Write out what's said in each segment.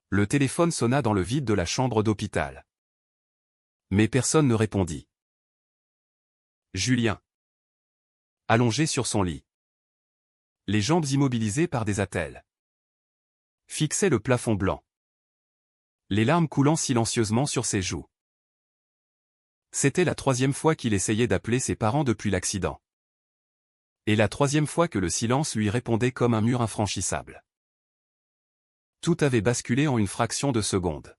Le téléphone sonna dans le vide de la chambre d'hôpital. Mais personne ne répondit. Julien. Allongé sur son lit. Les jambes immobilisées par des attelles. Fixait le plafond blanc. Les larmes coulant silencieusement sur ses joues. C'était la 3e fois qu'il essayait d'appeler ses parents depuis l'accident. Et la 3e fois que le silence lui répondait comme un mur infranchissable. Tout avait basculé en une fraction de seconde.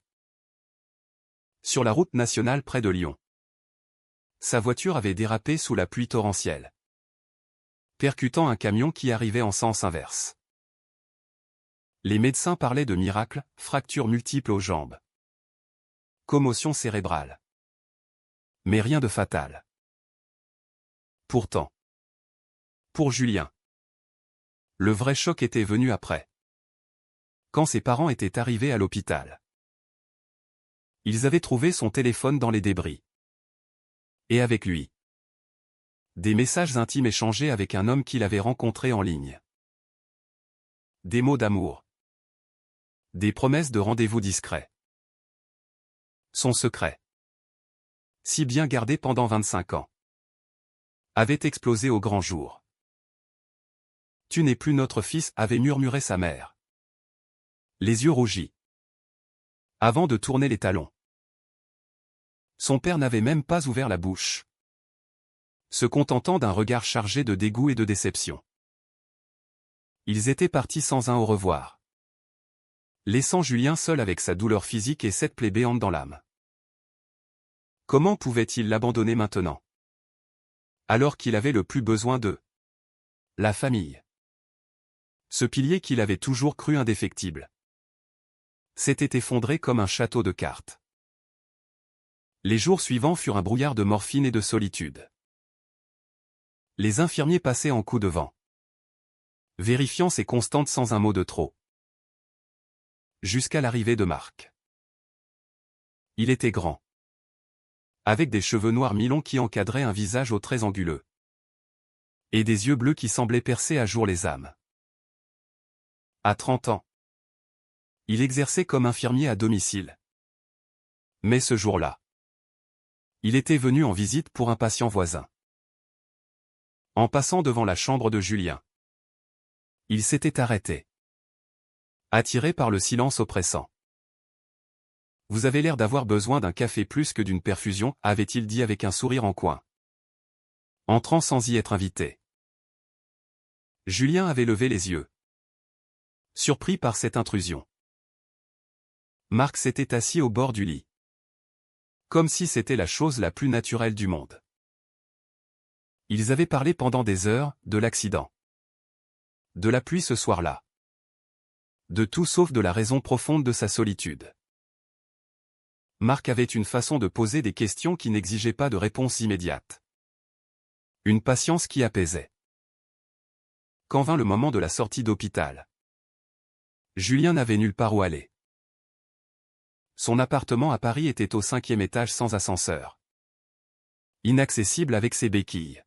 Sur la route nationale près de Lyon. Sa voiture avait dérapé sous la pluie torrentielle, percutant un camion qui arrivait en sens inverse. Les médecins parlaient de miracles, fractures multiples aux jambes. Commotion cérébrale. Mais rien de fatal. Pourtant. Pour Julien. Le vrai choc était venu après. Quand ses parents étaient arrivés à l'hôpital. Ils avaient trouvé son téléphone dans les débris. Et avec lui. Des messages intimes échangés avec un homme qu'il avait rencontré en ligne. Des mots d'amour. Des promesses de rendez-vous discrets. Son secret. Si bien gardé pendant 25 ans. Avait explosé au grand jour. « Tu n'es plus notre fils » avait murmuré sa mère. Les yeux rougis. Avant de tourner les talons. Son père n'avait même pas ouvert la bouche, se contentant d'un regard chargé de dégoût et de déception. Ils étaient partis sans un au revoir, laissant Julien seul avec sa douleur physique et cette plaie béante dans l'âme. Comment pouvait-il l'abandonner maintenant, alors qu'il avait le plus besoin d'eux? La famille. Ce pilier qu'il avait toujours cru indéfectible s'était effondré comme un château de cartes. Les jours suivants furent un brouillard de morphine et de solitude. Les infirmiers passaient en coup de vent, vérifiant ses constantes sans un mot de trop. Jusqu'à l'arrivée de Marc. Il était grand, avec des cheveux noirs mi-longs qui encadraient un visage aux traits anguleux, et des yeux bleus qui semblaient percer à jour les âmes. À 30 ans, il exerçait comme infirmier à domicile. Mais ce jour-là, il était venu en visite pour un patient voisin. En passant devant la chambre de Julien, il s'était arrêté, attiré par le silence oppressant. « Vous avez l'air d'avoir besoin d'un café plus que d'une perfusion » avait-il dit avec un sourire en coin, entrant sans y être invité. Julien avait levé les yeux, surpris par cette intrusion. Marc s'était assis au bord du lit, comme si c'était la chose la plus naturelle du monde. Ils avaient parlé pendant des heures, de l'accident, de la pluie ce soir-là, de tout sauf de la raison profonde de sa solitude. Marc avait une façon de poser des questions qui n'exigeaient pas de réponse immédiate. Une patience qui apaisait. Quand vint le moment de la sortie d'hôpital, Julien n'avait nulle part où aller. Son appartement à Paris était au 5e étage sans ascenseur. Inaccessible avec ses béquilles.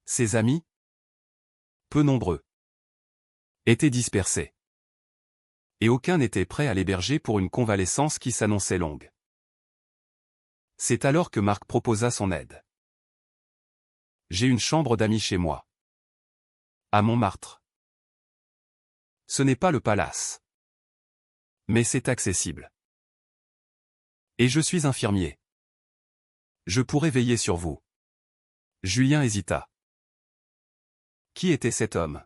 Ses amis, peu nombreux, étaient dispersés. Et aucun n'était prêt à l'héberger pour une convalescence qui s'annonçait longue. C'est alors que Marc proposa son aide. « J'ai une chambre d'amis chez moi. À Montmartre. Ce n'est pas le palace. Mais c'est accessible. Et je suis infirmier. Je pourrais veiller sur vous. » Julien hésita. Qui était cet homme?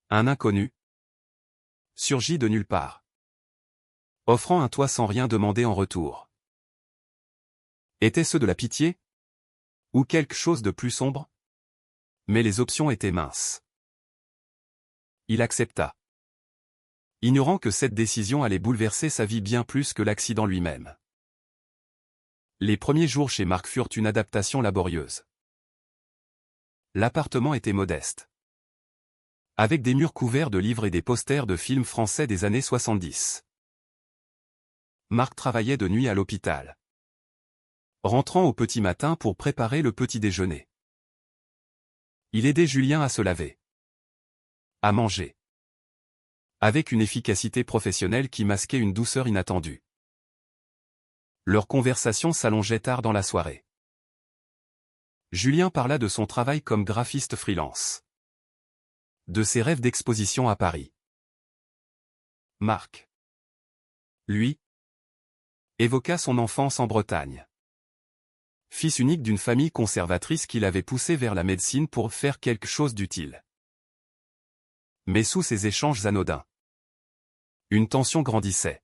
Un inconnu, surgi de nulle part, offrant un toit sans rien demander en retour. Était-ce de la pitié? Ou quelque chose de plus sombre? Mais les options étaient minces. Il accepta, ignorant que cette décision allait bouleverser sa vie bien plus que l'accident lui-même. Les premiers jours chez Marc furent une adaptation laborieuse. L'appartement était modeste, avec des murs couverts de livres et des posters de films français des années 70. Marc travaillait de nuit à l'hôpital, rentrant au petit matin pour préparer le petit déjeuner. Il aidait Julien à se laver, à manger, avec une efficacité professionnelle qui masquait une douceur inattendue. Leur conversation s'allongeait tard dans la soirée. Julien parla de son travail comme graphiste freelance. De ses rêves d'exposition à Paris. Marc, lui, évoqua son enfance en Bretagne. Fils unique d'une famille conservatrice qui l'avait poussé vers la médecine pour faire quelque chose d'utile. Mais sous ces échanges anodins, une tension grandissait.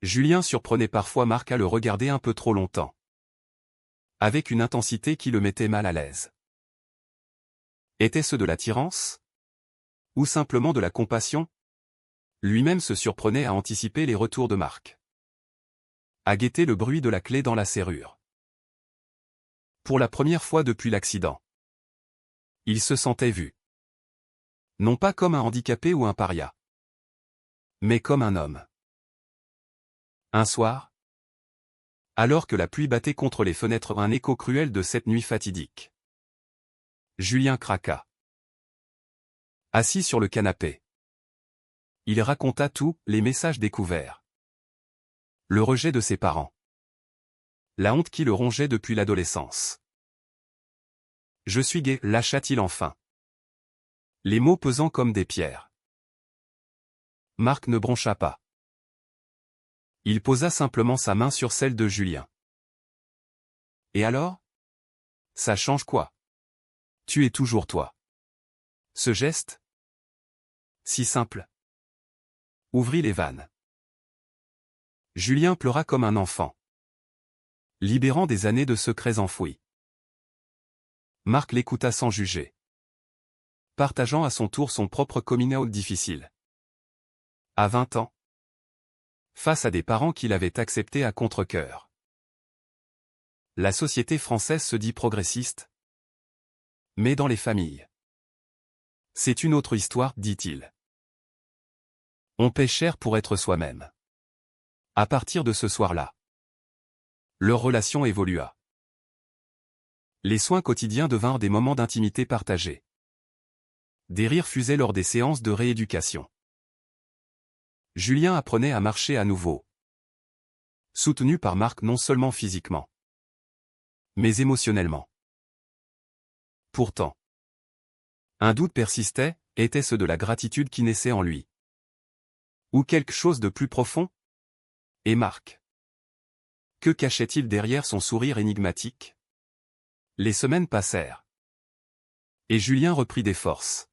Julien surprenait parfois Marc à le regarder un peu trop longtemps. Avec une intensité qui le mettait mal à l'aise. Était-ce de l'attirance? Ou simplement de la compassion? Lui-même se surprenait à anticiper les retours de Marc. À guetter le bruit de la clé dans la serrure. Pour la première fois depuis l'accident. Il se sentait vu. Non pas comme un handicapé ou un paria. Mais comme un homme. Un soir, alors que la pluie battait contre les fenêtres, un écho cruel de cette nuit fatidique. Julien craqua. Assis sur le canapé. Il raconta tout, les messages découverts. Le rejet de ses parents. La honte qui le rongeait depuis l'adolescence. Je suis gay, lâcha-t-il enfin. Les mots pesant comme des pierres. Marc ne broncha pas. Il posa simplement sa main sur celle de Julien. Et alors? Ça change quoi? Tu es toujours toi. Ce geste? Si simple. Ouvrit les vannes. Julien pleura comme un enfant. Libérant des années de secrets enfouis. Marc l'écouta sans juger. Partageant à son tour son propre coming out difficile. À 20 ans. Face à des parents qui l'avaient accepté à contre-cœur. La société française se dit progressiste. Mais dans les familles. C'est une autre histoire, dit-il. On paie cher pour être soi-même. À partir de ce soir-là, leur relation évolua. Les soins quotidiens devinrent des moments d'intimité partagés. Des rires fusaient lors des séances de rééducation. Julien apprenait à marcher à nouveau. Soutenu par Marc non seulement physiquement, mais émotionnellement. Pourtant, un doute persistait, était-ce de la gratitude qui naissait en lui? Ou quelque chose de plus profond? Et Marc? Que cachait-il derrière son sourire énigmatique? Les semaines passèrent. Et Julien reprit des forces.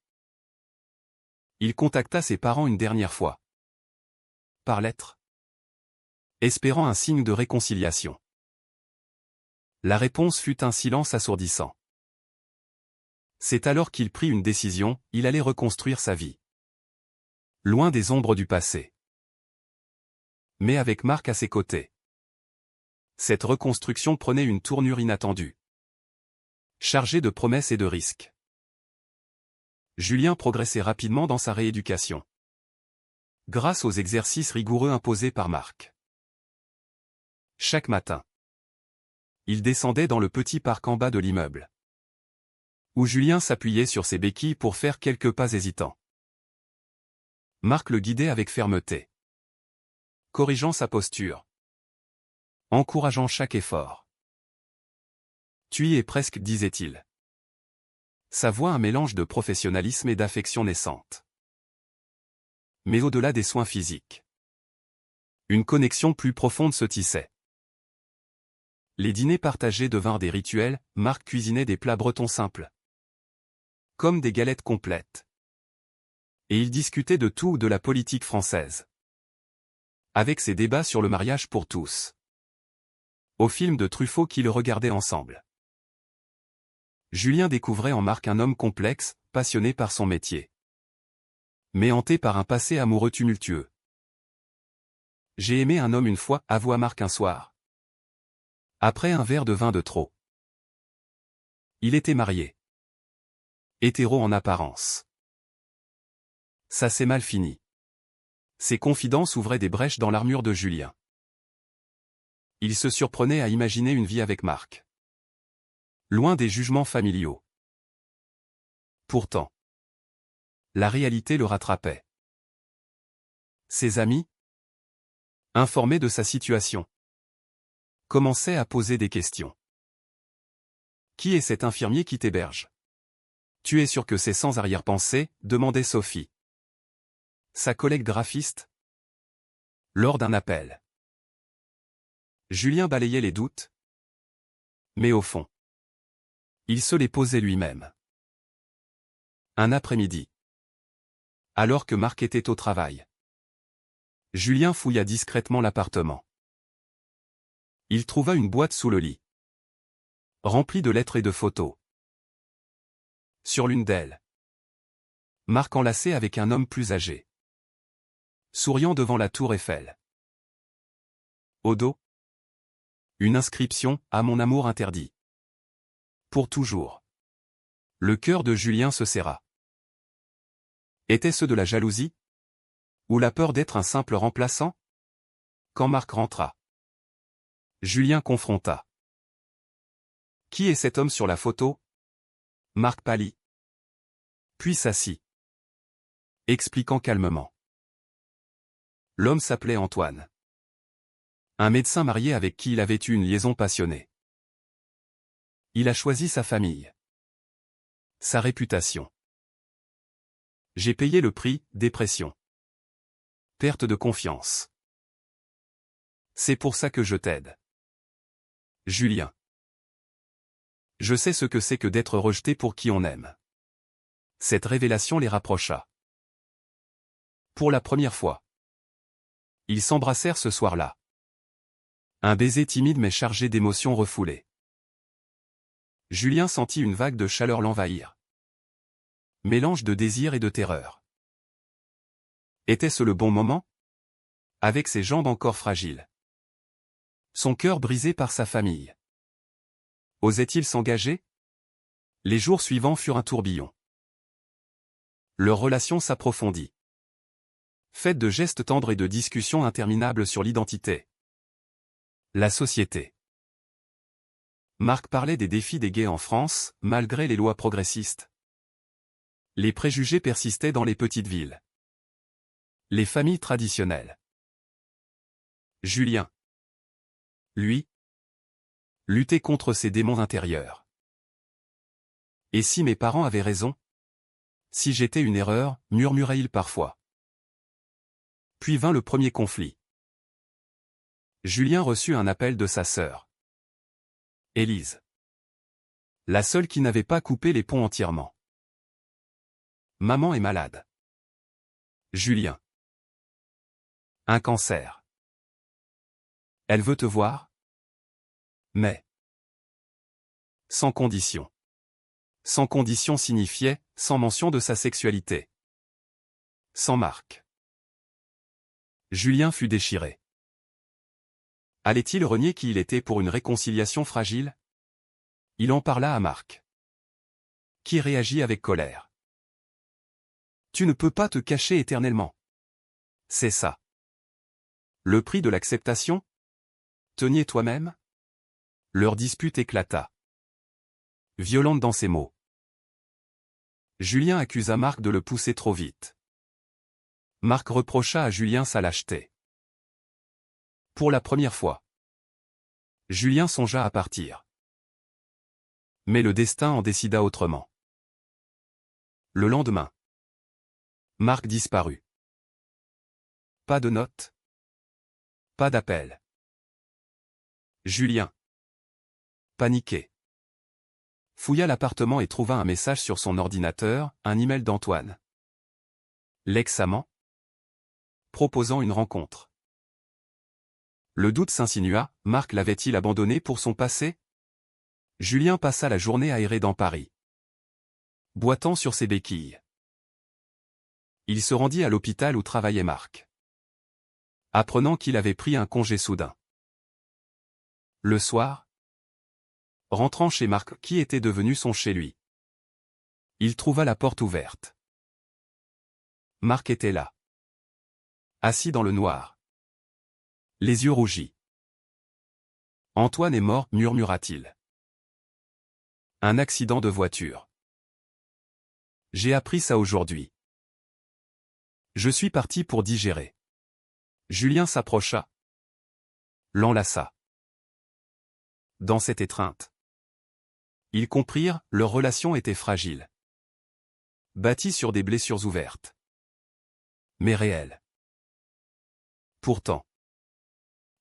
Il contacta ses parents une dernière fois. Par lettre. Espérant un signe de réconciliation. La réponse fut un silence assourdissant. C'est alors qu'il prit une décision, il allait reconstruire sa vie. Loin des ombres du passé. Mais avec Marc à ses côtés. Cette reconstruction prenait une tournure inattendue. Chargée de promesses et de risques. Julien progressait rapidement dans sa rééducation. Grâce aux exercices rigoureux imposés par Marc. Chaque matin, il descendait dans le petit parc en bas de l'immeuble. Où Julien s'appuyait sur ses béquilles pour faire quelques pas hésitants. Marc le guidait avec fermeté. Corrigeant sa posture. Encourageant chaque effort. Tu y es presque, disait-il. Sa voix un mélange de professionnalisme et d'affection naissante. Mais au-delà des soins physiques. Une connexion plus profonde se tissait. Les dîners partagés devinrent des rituels, Marc cuisinait des plats bretons simples. Comme des galettes complètes. Et ils discutaient de tout ou de la politique française. Avec ses débats sur le mariage pour tous. Au film de Truffaut qu'ils regardaient ensemble. Julien découvrait en Marc un homme complexe, passionné par son métier. Mais hanté par un passé amoureux tumultueux. J'ai aimé un homme une fois, avoua Marc un soir. Après un verre de vin de trop. Il était marié. Hétéro en apparence. Ça s'est mal fini. Ses confidences ouvraient des brèches dans l'armure de Julien. Il se surprenait à imaginer une vie avec Marc. Loin des jugements familiaux. Pourtant, la réalité le rattrapait. Ses amis, informés de sa situation, commençaient à poser des questions. Qui est cet infirmier qui t'héberge? Tu es sûr que c'est sans arrière-pensée, demandait Sophie. Sa collègue graphiste? Lors d'un appel. Julien balayait les doutes. Mais au fond, il se les posait lui-même. Un après-midi. Alors que Marc était au travail, Julien fouilla discrètement l'appartement. Il trouva une boîte sous le lit, remplie de lettres et de photos. Sur l'une d'elles, Marc enlacé avec un homme plus âgé, souriant devant la tour Eiffel. Au dos, une inscription « À mon amour interdit ». Pour toujours. Le cœur de Julien se serra. Était-ce de la jalousie? Ou la peur d'être un simple remplaçant? Quand Marc rentra, Julien confronta. Qui est cet homme sur la photo? Marc pâlit. Puis s'assit, expliquant calmement. L'homme s'appelait Antoine. Un médecin marié avec qui il avait eu une liaison passionnée. Il a choisi sa famille. Sa réputation. J'ai payé le prix, dépression. Perte de confiance. C'est pour ça que je t'aide. Julien. Je sais ce que c'est que d'être rejeté pour qui on aime. Cette révélation les rapprocha. Pour la première fois. Ils s'embrassèrent ce soir-là. Un baiser timide mais chargé d'émotions refoulées. Julien sentit une vague de chaleur l'envahir. Mélange de désir et de terreur. Était-ce le bon moment? Avec ses jambes encore fragiles. Son cœur brisé par sa famille. Osait-il s'engager? Les jours suivants furent un tourbillon. Leur relation s'approfondit. Faite de gestes tendres et de discussions interminables sur l'identité. La société. Marc parlait des défis des gays en France, malgré les lois progressistes. Les préjugés persistaient dans les petites villes. Les familles traditionnelles. Julien. Lui. Luttait contre ses démons intérieurs. Et si mes parents avaient raison? Si j'étais une erreur, murmurait-il parfois. Puis vint le premier conflit. Julien reçut un appel de sa sœur. Élise. La seule qui n'avait pas coupé les ponts entièrement. Maman est malade. Julien. Un cancer. Elle veut te voir? Mais. Sans condition. Sans condition signifiait, sans mention de sa sexualité. Sans marque. Julien fut déchiré. Allait-il renier qui il était pour une réconciliation fragile? Il en parla à Marc, qui réagit avec colère. Tu ne peux pas te cacher éternellement. C'est ça. Le prix de l'acceptation? Te nier toi-même? Leur dispute éclata. Violente dans ses mots. Julien accusa Marc de le pousser trop vite. Marc reprocha à Julien sa lâcheté. Pour la première fois, Julien songea à partir. Mais le destin en décida autrement. Le lendemain, Marc disparut. Pas de note. Pas d'appel. Julien, paniqué, fouilla l'appartement et trouva un message sur son ordinateur, un email d'Antoine. L'ex-amant, proposant une rencontre. Le doute s'insinua, Marc l'avait-il abandonné pour son passé? Julien passa la journée à errer dans Paris, boitant sur ses béquilles. Il se rendit à l'hôpital où travaillait Marc, apprenant qu'il avait pris un congé soudain. Le soir, rentrant chez Marc qui était devenu son chez lui, il trouva la porte ouverte. Marc était là, assis dans le noir, les yeux rougis. Antoine est mort, murmura-t-il. Un accident de voiture. J'ai appris ça aujourd'hui. Je suis parti pour digérer. Julien s'approcha. L'enlaça. Dans cette étreinte, ils comprirent, leur relation était fragile. Bâtie sur des blessures ouvertes. Mais réelles. Pourtant,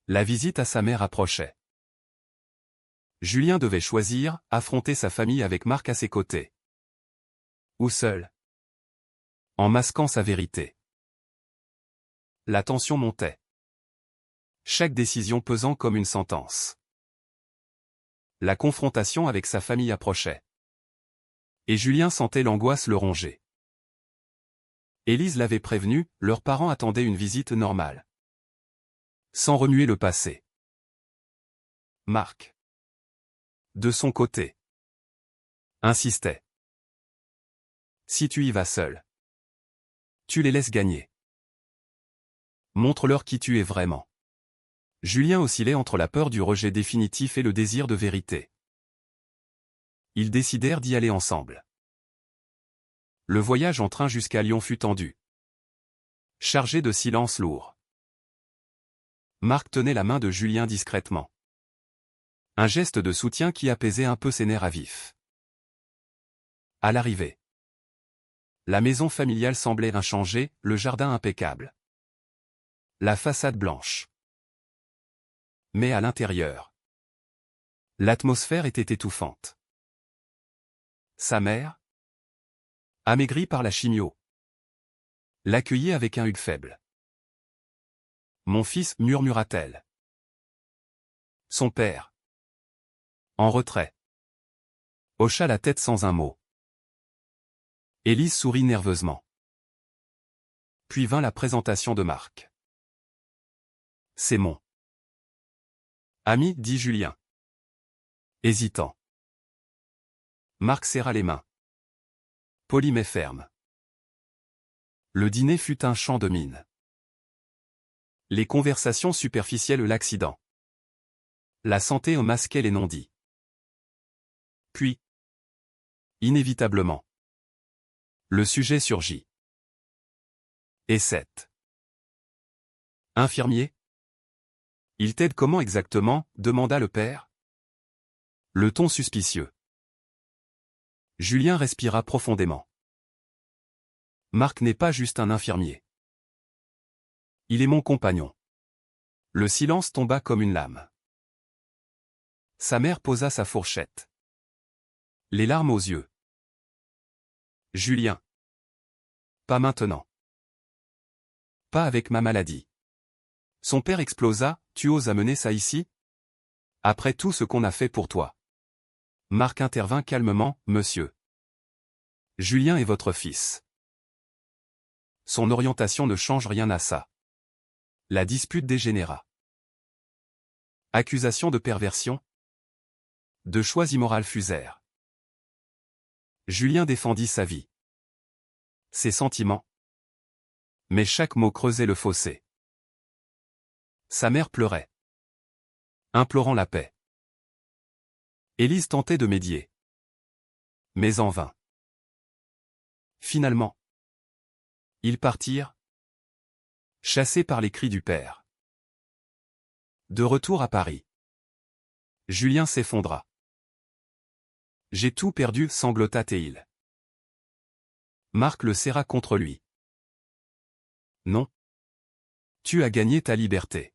la visite à sa mère approchait. Julien devait choisir, affronter sa famille avec Marc à ses côtés. Ou seul. En masquant sa vérité. La tension montait. Chaque décision pesant comme une sentence. La confrontation avec sa famille approchait. Et Julien sentait l'angoisse le ronger. Élise l'avait prévenu, leurs parents attendaient une visite normale. Sans remuer le passé. Marc, de son côté, insistait. Si tu y vas seul, tu les laisses gagner. Montre-leur qui tu es vraiment. Julien oscillait entre la peur du rejet définitif et le désir de vérité. Ils décidèrent d'y aller ensemble. Le voyage en train jusqu'à Lyon fut tendu. Chargé de silence lourd. Marc tenait la main de Julien discrètement. Un geste de soutien qui apaisait un peu ses nerfs à vif. À l'arrivée, la maison familiale semblait inchangée, le jardin impeccable. La façade blanche. Mais à l'intérieur, l'atmosphère était étouffante. Sa mère, amaigrie par la chimio, l'accueillait avec un hug faible. Mon fils, murmura-t-elle. Son père, en retrait, hocha la tête sans un mot. Élise sourit nerveusement. Puis vint la présentation de Marc. C'est mon ami, dit Julien. Hésitant. Marc serra les mains. Poli mais ferme. Le dîner fut un champ de mine. Les conversations superficielles l'accident. La santé masquait les non-dits. Puis, inévitablement, le sujet surgit. Et cette infirmier? Il t'aide comment exactement, demanda le père. Le ton suspicieux. Julien respira profondément. Marc n'est pas juste un infirmier. Il est mon compagnon. Le silence tomba comme une lame. Sa mère posa sa fourchette. Les larmes aux yeux. Julien. Pas maintenant. Pas avec ma maladie. Son père explosa, tu oses amener ça ici? Après tout ce qu'on a fait pour toi. Marc intervint calmement, monsieur. Julien est votre fils. Son orientation ne change rien à ça. La dispute dégénéra. Accusation de perversion. De choix immoraux fusèrent. Julien défendit sa vie. Ses sentiments. Mais chaque mot creusait le fossé. Sa mère pleurait. Implorant la paix. Élise tentait de médier. Mais en vain. Finalement, ils partirent, chassés par les cris du père. De retour à Paris, Julien s'effondra. J'ai tout perdu, sanglota Théil. Marc le serra contre lui. Non. Tu as gagné ta liberté.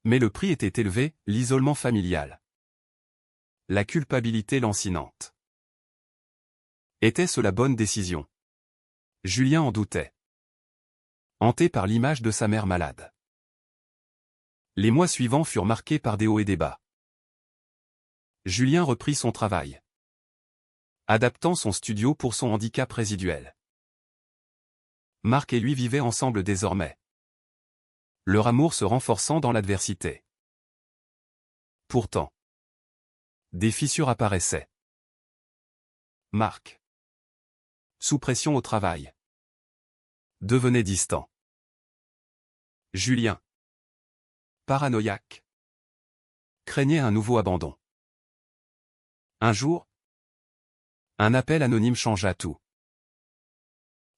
Mais le prix était élevé, l'isolement familial. La culpabilité lancinante. Était-ce la bonne décision? Julien en doutait. Hanté par l'image de sa mère malade. Les mois suivants furent marqués par des hauts et des bas. Julien reprit son travail. Adaptant son studio pour son handicap résiduel. Marc et lui vivaient ensemble désormais. Leur amour se renforçant dans l'adversité. Pourtant, des fissures apparaissaient. Marc, sous pression au travail, devenait distant. Julien, paranoïaque, craignait un nouveau abandon. Un jour, un appel anonyme changea tout.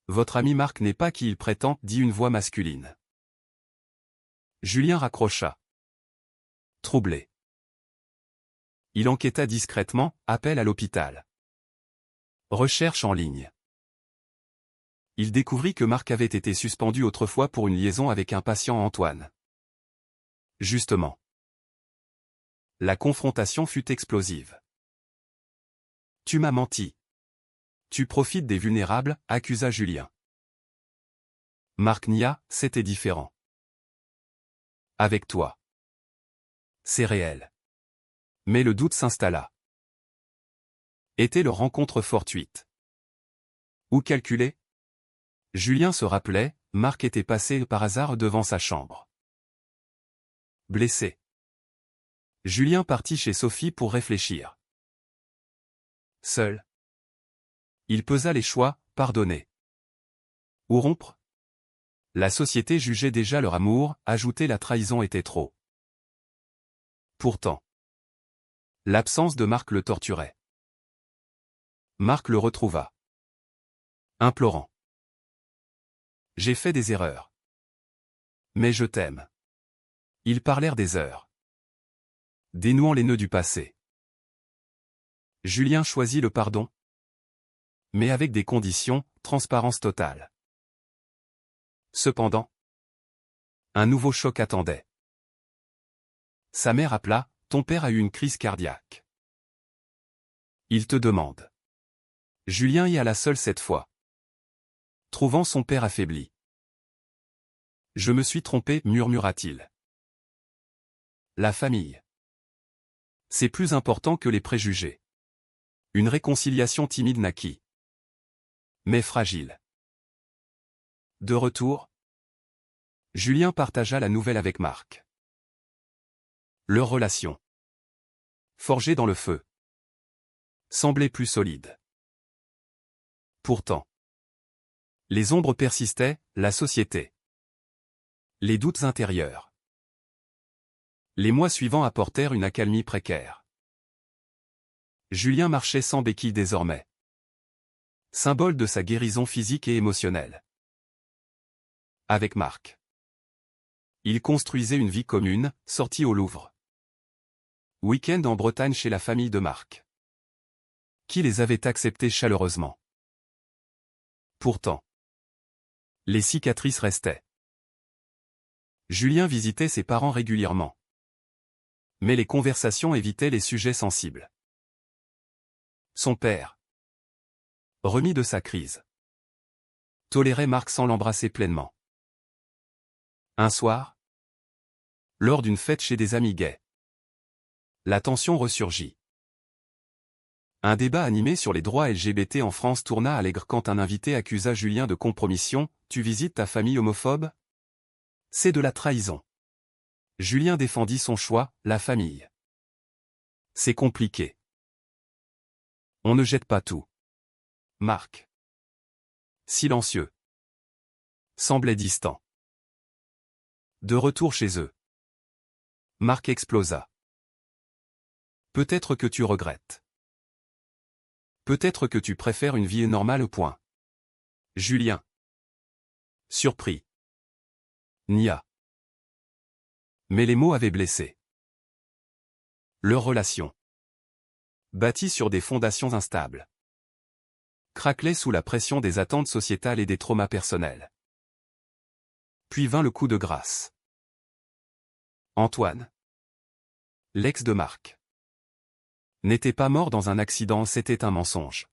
Votre ami Marc n'est pas qui il prétend, dit une voix masculine. Julien raccrocha. Troublé. Il enquêta discrètement, appel à l'hôpital. Recherche en ligne. Il découvrit que Marc avait été suspendu autrefois pour une liaison avec un patient Antoine. Justement. La confrontation fut explosive. Tu m'as menti. Tu profites des vulnérables, accusa Julien. Marc nia, c'était différent. Avec toi. C'est réel. Mais le doute s'installa. Était leur rencontre fortuite. Ou calculée? Julien se rappelait, Marc était passé par hasard devant sa chambre. Blessé. Julien partit chez Sophie pour réfléchir. Seul. Il pesa les choix, pardonner. Ou rompre? La société jugeait déjà leur amour, ajouter la trahison était trop. Pourtant. L'absence de Marc le torturait. Marc le retrouva. Implorant. J'ai fait des erreurs. Mais je t'aime. Ils parlèrent des heures. Dénouant les nœuds du passé. Julien choisit le pardon. Mais avec des conditions, transparence totale. Cependant, un nouveau choc attendait. Sa mère appela, ton père a eu une crise cardiaque. Il te demande. Julien y alla seul cette fois. Trouvant son père affaibli. Je me suis trompé, murmura-t-il. La famille. C'est plus important que les préjugés. Une réconciliation timide naquit. Mais fragile. De retour, Julien partagea la nouvelle avec Marc. Leur relation, forgée dans le feu, semblait plus solide. Pourtant, les ombres persistaient, la société. Les doutes intérieurs. Les mois suivants apportèrent une accalmie précaire. Julien marchait sans béquille désormais. Symbole de sa guérison physique et émotionnelle. Avec Marc. Il construisait une vie commune, sortie au Louvre. Week-end en Bretagne chez la famille de Marc. Qui les avait acceptés chaleureusement. Pourtant, les cicatrices restaient. Julien visitait ses parents régulièrement. Mais les conversations évitaient les sujets sensibles. Son père, remis de sa crise, tolérait Marc sans l'embrasser pleinement. Un soir, lors d'une fête chez des amis gays, la tension ressurgit. Un débat animé sur les droits LGBT en France tourna à l'aigre quand un invité accusa Julien de compromission. Tu visites ta famille homophobe? C'est de la trahison. Julien défendit son choix, la famille. C'est compliqué. On ne jette pas tout. Marc, silencieux, semblait distant. De retour chez eux, Marc explosa. Peut-être que tu regrettes. Peut-être que tu préfères une vie normale au point. Julien. Surpris. Nia. Mais les mots avaient blessé. Leur relation, bâtie sur des fondations instables, craquelait sous la pression des attentes sociétales et des traumas personnels. Puis vint le coup de grâce. Antoine, l'ex de Marc, n'était pas mort dans un accident, c'était un mensonge.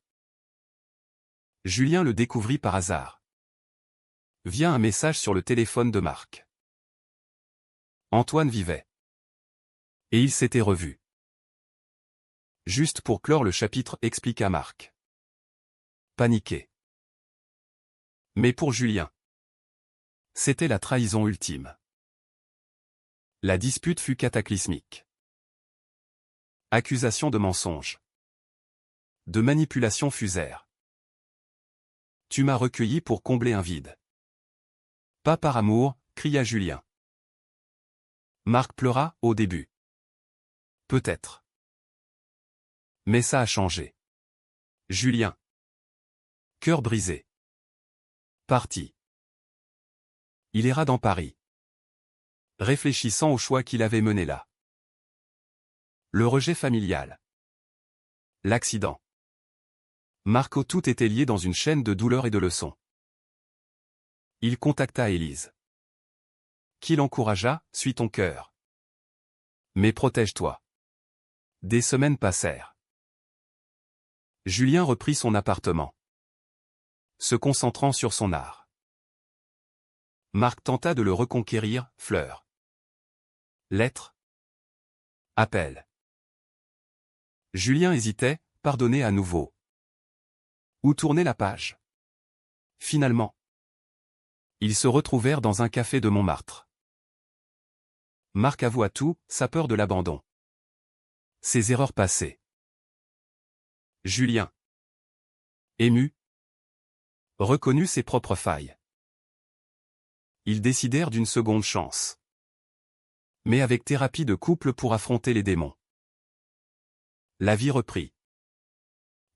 Julien le découvrit par hasard. Via un message sur le téléphone de Marc. Antoine vivait. Et ils s'étaient revus. Juste pour clore le chapitre, expliqua Marc. Paniqué. Mais pour Julien, c'était la trahison ultime. La dispute fut cataclysmique. Accusations de mensonge. De manipulation fusèrent. Tu m'as recueilli pour combler un vide. Pas par amour, cria Julien. Marc pleura, au début. Peut-être. Mais ça a changé. Julien. Cœur brisé. Parti. Il ira dans Paris. réfléchissant au choix qu'il avait mené là. Le rejet familial. L'accident. Marco, tout était lié dans une chaîne de douleurs et de leçons. Il contacta Élise. Qui l'encouragea, suis ton cœur. Mais protège-toi. Des semaines passèrent. Julien reprit son appartement, se concentrant sur son art. Marc tenta de le reconquérir, fleurs. Lettres. Appel. Julien hésitait, pardonner à nouveau. Où tourner la page? Finalement, ils se retrouvèrent dans un café de Montmartre. Marc avoua tout, sa peur de l'abandon. Ses erreurs passées. Julien, ému, reconnut ses propres failles. Ils décidèrent d'une seconde chance. Mais avec thérapie de couple pour affronter les démons. La vie reprit.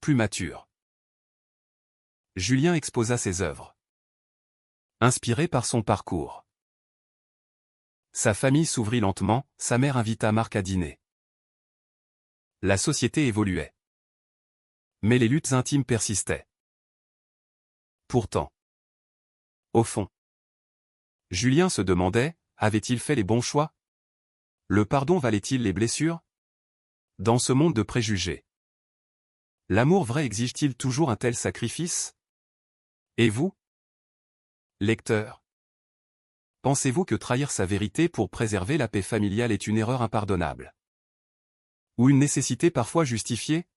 Plus mature. Julien exposa ses œuvres. Inspiré par son parcours. Sa famille s'ouvrit lentement, sa mère invita Marc à dîner. La société évoluait. Mais les luttes intimes persistaient. Pourtant. Au fond. Julien se demandait, avait-il fait les bons choix? Le pardon valait-il les blessures? Dans ce monde de préjugés. L'amour vrai exige-t-il toujours un tel sacrifice? Et vous? Lecteur. Pensez-vous que trahir sa vérité pour préserver la paix familiale est une erreur impardonnable? Ou une nécessité parfois justifiée?